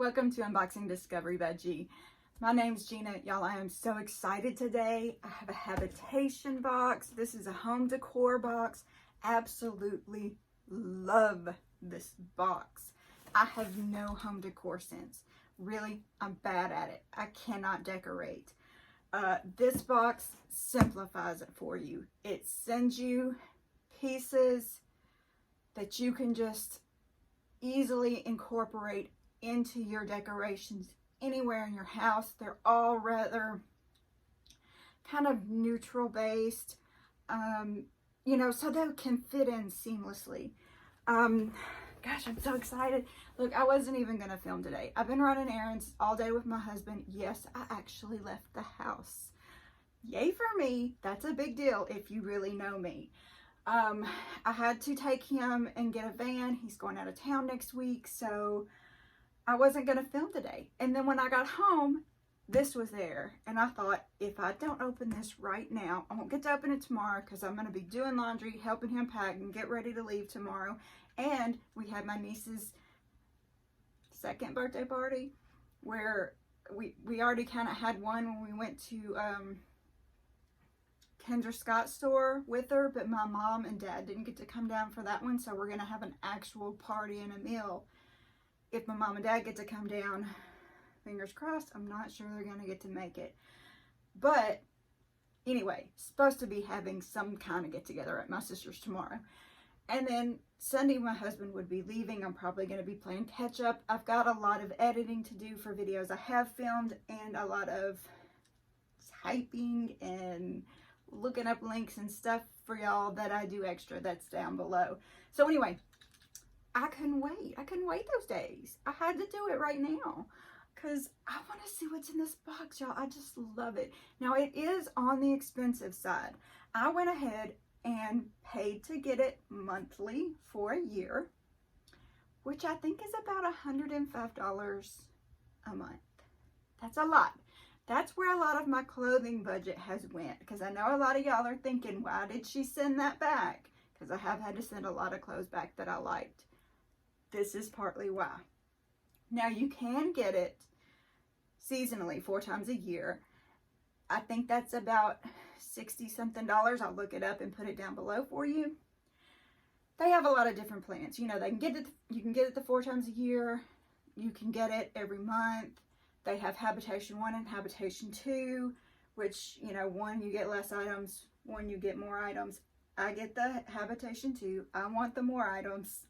Welcome to Unboxing Discovery by G. My name's Gina. Y'all, I am so excited today. I have a Habitation box. This is a home decor box. Absolutely love this box. I have no home decor sense. Really, I'm bad at it. I cannot decorate. This box simplifies it for you. It sends you pieces that you can just easily incorporate into your decorations anywhere in your house. They're all rather kind of neutral based, you know, so they can fit in seamlessly. Gosh, I'm so excited. Look, I wasn't even gonna film today. I've been running errands all day with my husband. Yes, I actually left the house. Yay for me. That's a big deal if you really know me. I had to take him and get a van. He's going out of town next week, so I wasn't going to film today. And then when I got home, this was there. And I thought, if I don't open this right now, I won't get to open it tomorrow because I'm going to be doing laundry, helping him pack and get ready to leave tomorrow. And we had my niece's second birthday party where we already kind of had one when we went to Kendra Scott's store with her, but my mom and dad didn't get to come down for that one. So we're going to have an actual party and a meal. If my mom and dad get to come down, fingers crossed, I'm not sure they're going to get to make it. But anyway, supposed to be having some kind of get together at my sister's tomorrow. And then Sunday, my husband would be leaving. I'm probably going to be playing catch up. I've got a lot of editing to do for videos I have filmed and a lot of typing and looking up links and stuff for y'all that I do extra. That's down below. So anyway, I couldn't wait. I couldn't wait those days. I had to do it right now because I want to see what's in this box, y'all. I just love it. Now, it is on the expensive side. I went ahead and paid to get it monthly for a year, which I think is about $105 a month. That's a lot. That's where a lot of my clothing budget has went, because I know a lot of y'all are thinking, why did she send that back? Because I have had to send a lot of clothes back that I liked. This is partly why. Now, you can get it seasonally 4 times a year. I think that's about 60 something dollars. I'll look it up and put it down below for you. They have a lot of different plans. You know, they can get it, you can get it the 4 times a year. You can get it every month. They have Habitation 1 and Habitation 2, which, you know, 1 you get less items, 1 you get more items. I get the Habitation 2. I want the more items.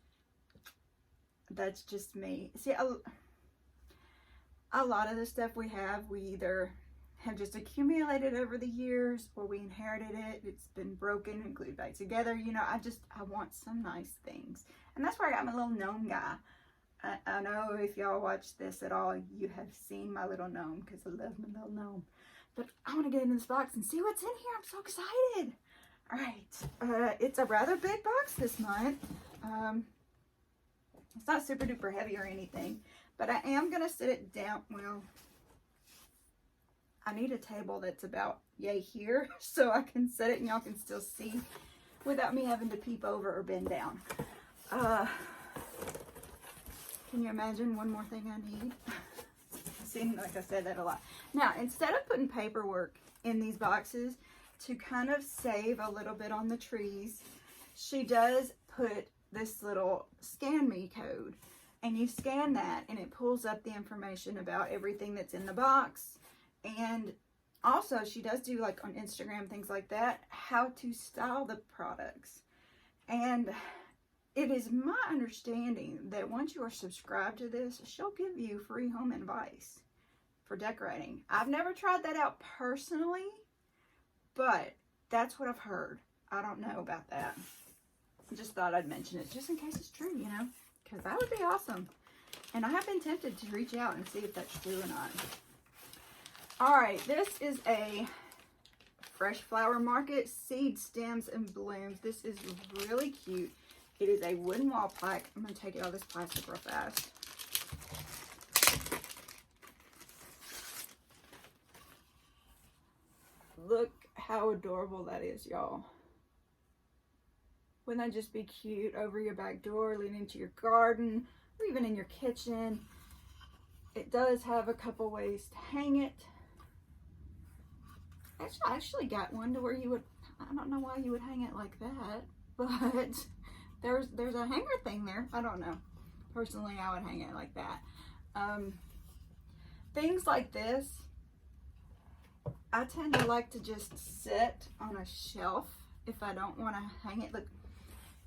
That's just me. See, a lot of the stuff we have, we either have just accumulated over the years or we inherited it. It's been broken and glued back together. You know, I want some nice things. And that's where I got my little gnome guy. I know if y'all watch this at all, you have seen my little gnome because I love my little gnome. But I want to get into this box and see what's in here. I'm so excited. All right. It's a rather big box this month. It's not super duper heavy or anything, but I am going to sit it down. Well, I need a table that's about yay here so I can set it and y'all can still see without me having to peep over or bend down. Can you imagine one more thing I need? Seems like I said that a lot. Now, instead of putting paperwork in these boxes to kind of save a little bit on the trees, she does put this little scan me code, and you scan that and it pulls up the information about everything that's in the box. And also she does do, like on Instagram, things like that, how to style the products. And it is my understanding that once you are subscribed to this, she'll give you free home advice for decorating. I've never tried that out personally, but that's what I've heard. I don't know about that. I just thought I'd mention it just in case it's true, you know, because that would be awesome. And I have been tempted to reach out and see if that's true or not. All right, this is a Fresh Flower Market Seed Stems and Blooms. This is really cute. It is a wooden wall plaque. I'm going to take it out of this plastic real fast. Look how adorable that is, y'all. Wouldn't that just be cute over your back door, leading into your garden, or even in your kitchen? It does have a couple ways to hang it. I actually got one to where you would, I don't know why you would hang it like that, but there's a hanger thing there. I don't know. Personally, I would hang it like that. Things like this, I tend to like to just sit on a shelf if I don't want to hang it. Look,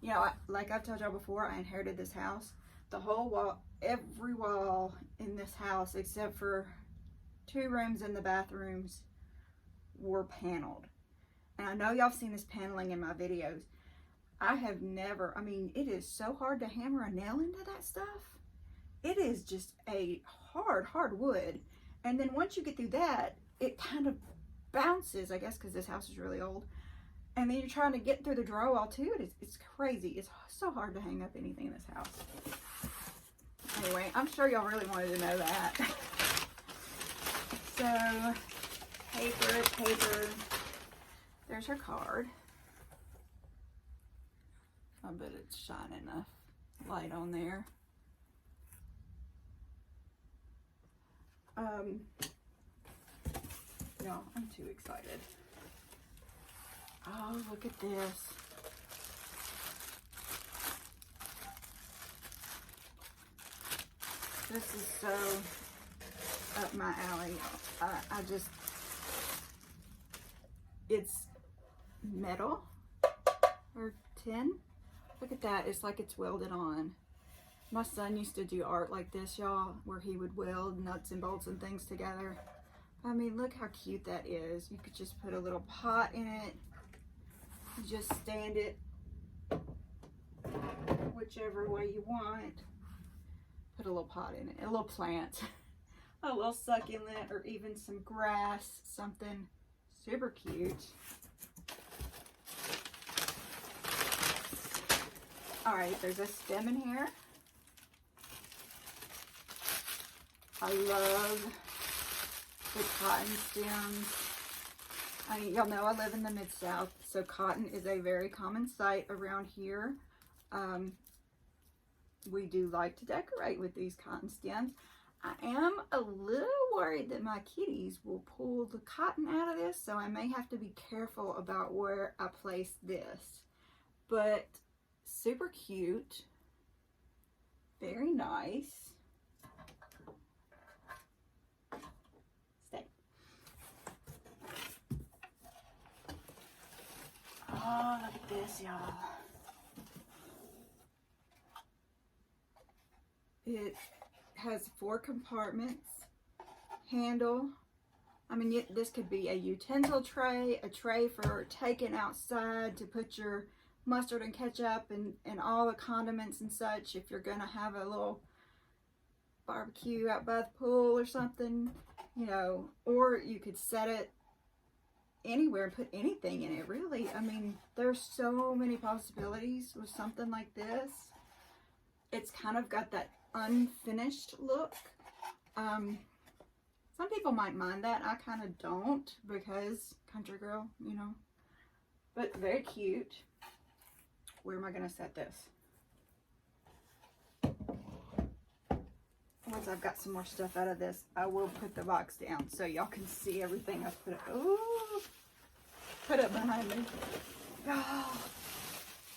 you know, like I've told y'all before, I inherited this house. The whole wall, every wall in this house, except for 2 rooms and the bathrooms, were paneled. And I know y'all have seen this paneling in my videos. I have never, I mean, it is so hard to hammer a nail into that stuff. It is just a hard wood. And then once you get through that, it kind of bounces, I guess, because this house is really old. And then you're trying to get through the drywall too. It's crazy. It's so hard to hang up anything in this house. Anyway, I'm sure y'all really wanted to know that. So, paper. There's her card. I bet it's shining a light on there. No, I'm too excited. Oh, look at this. This is so up my alley. It's metal or tin. Look at that. It's like it's welded on. My son used to do art like this, y'all, where he would weld nuts and bolts and things together. I mean, look how cute that is. You could just put a little pot in it. You just stand it whichever way you want. Put a little pot in it, a little plant, a little succulent, or even some grass, something super cute. All right, there's a stem in here. I love the cotton stems. Y'all know I live in the Mid-South, so cotton is a very common sight around here. We do like to decorate with these cotton stems. I am a little worried that my kitties will pull the cotton out of this, so I may have to be careful about where I place this. But super cute, very nice. Stay. Oh, look at this, y'all. It has 4 compartments, handle. I mean, this could be a utensil tray, a tray for taking outside to put your mustard and ketchup and all the condiments and such if you're gonna have a little barbecue out by the pool or something, you know, or you could set it anywhere and put anything in it, really. I mean, there's so many possibilities with something like this. It's kind of got that unfinished look. Some people might mind that. I kind of don't, because country girl, you know, but very cute. Where am I going to set this? Once I've got some more stuff out of this, I will put the box down so y'all can see everything I've put up. Ooh, put it behind me. Oh,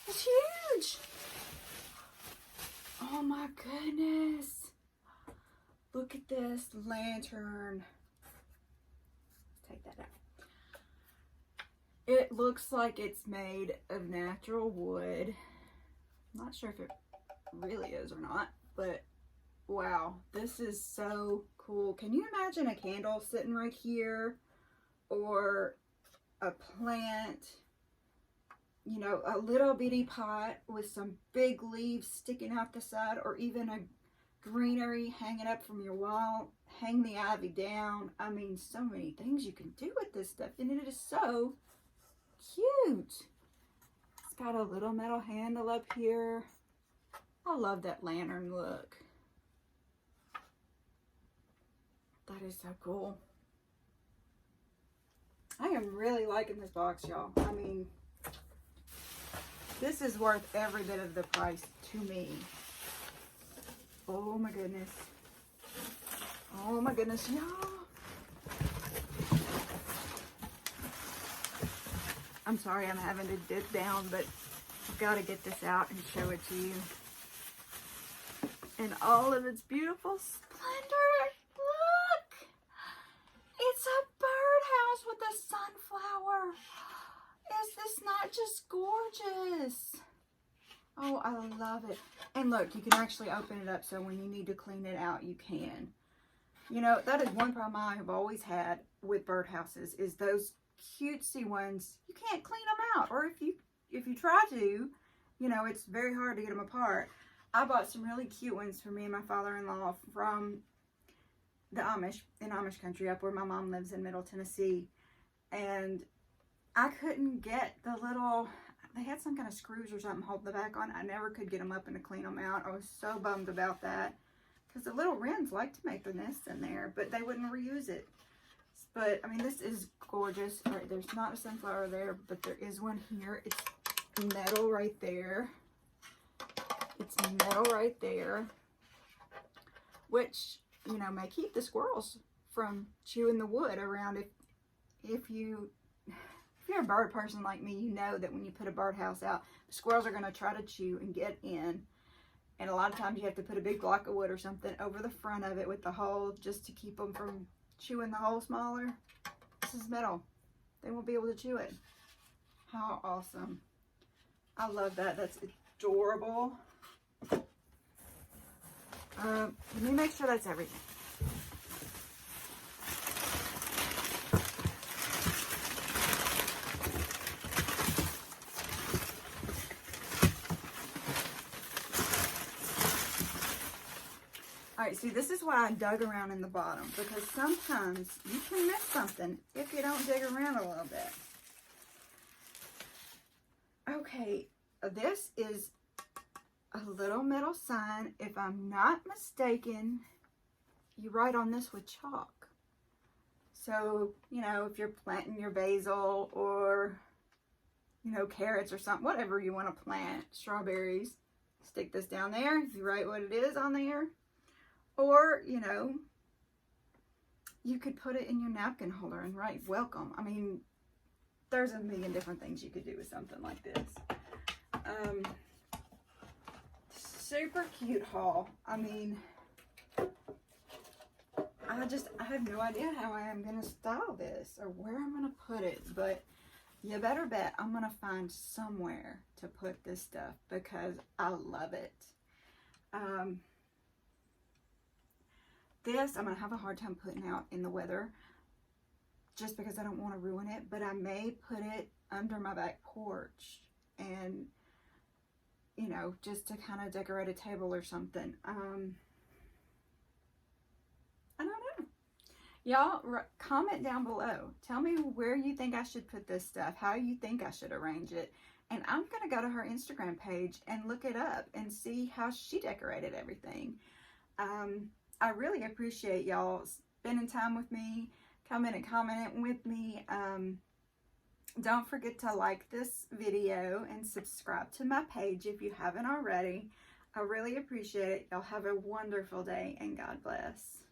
it's huge. Oh my goodness. Look at this lantern. Let's take that out. It looks like it's made of natural wood. I'm not sure if it really is or not, but wow, this is so cool. Can you imagine a candle sitting right here, or a plant, you know, a little bitty pot with some big leaves sticking out the side, or even a greenery hanging up from your wall? Hang the ivy down. I mean, so many things you can do with this stuff, and it is so cute. It's got a little metal handle up here. I love that lantern look. That is so cool. I am really liking this box, y'all. I mean, this is worth every bit of the price to me. Oh my goodness. Oh my goodness, y'all. I'm sorry I'm having to dip down, but I've got to get this out and show it to you in all of its beautiful splendor. Look! It's a birdhouse with a sunflower. Is this not just gorgeous? Oh, I love it. And look, you can actually open it up so when you need to clean it out, you can. You know, that is one problem I have always had with birdhouses, is those cutesy ones, you can't clean them out. Or if you try to, you know, it's very hard to get them apart. I bought some really cute ones for me and my father-in-law from the Amish, in Amish country, up where my mom lives in Middle Tennessee. And I couldn't get the little, they had some kind of screws or something holding the back on. I never could get them up and to clean them out. I was so bummed about that, because the little wrens like to make their nests in there, but they wouldn't reuse it. But I mean, this is gorgeous. All right, there's not a sunflower there, but there is one here. It's metal right there. It's metal right there, which, you know, may keep the squirrels from chewing the wood around. If you're a bird person like me, you know that when you put a birdhouse out, the squirrels are going to try to chew and get in. And a lot of times you have to put a big block of wood or something over the front of it with the hole just to keep them from chewing the hole smaller. This is metal. They won't be able to chew it. How awesome. I love that. That's adorable. Let me make sure that's everything. Alright, see, this is why I dug around in the bottom, because sometimes you can miss something if you don't dig around a little bit. Okay, this is a little metal sign. If I'm not mistaken, you write on this with chalk. So, you know, if you're planting your basil or, you know, carrots or something, whatever you want to plant, strawberries, stick this down there. You write what it is on there. Or, you know, you could put it in your napkin holder and write welcome. I mean, there's a million different things you could do with something like this. Super cute haul. I mean, I have no idea how I am going to style this or where I'm going to put it, but you better bet I'm going to find somewhere to put this stuff because I love it. This I'm going to have a hard time putting out in the weather just because I don't want to ruin it, but I may put it under my back porch and, you know, just to kind of decorate a table or something. I don't know. Y'all comment down below. Tell me where you think I should put this stuff, how you think I should arrange it. And I'm going to go to her Instagram page and look it up and see how she decorated everything. I really appreciate y'all spending time with me, coming and commenting with me. Don't forget to like this video and subscribe to my page if you haven't already. I really appreciate it. Y'all have a wonderful day and God bless.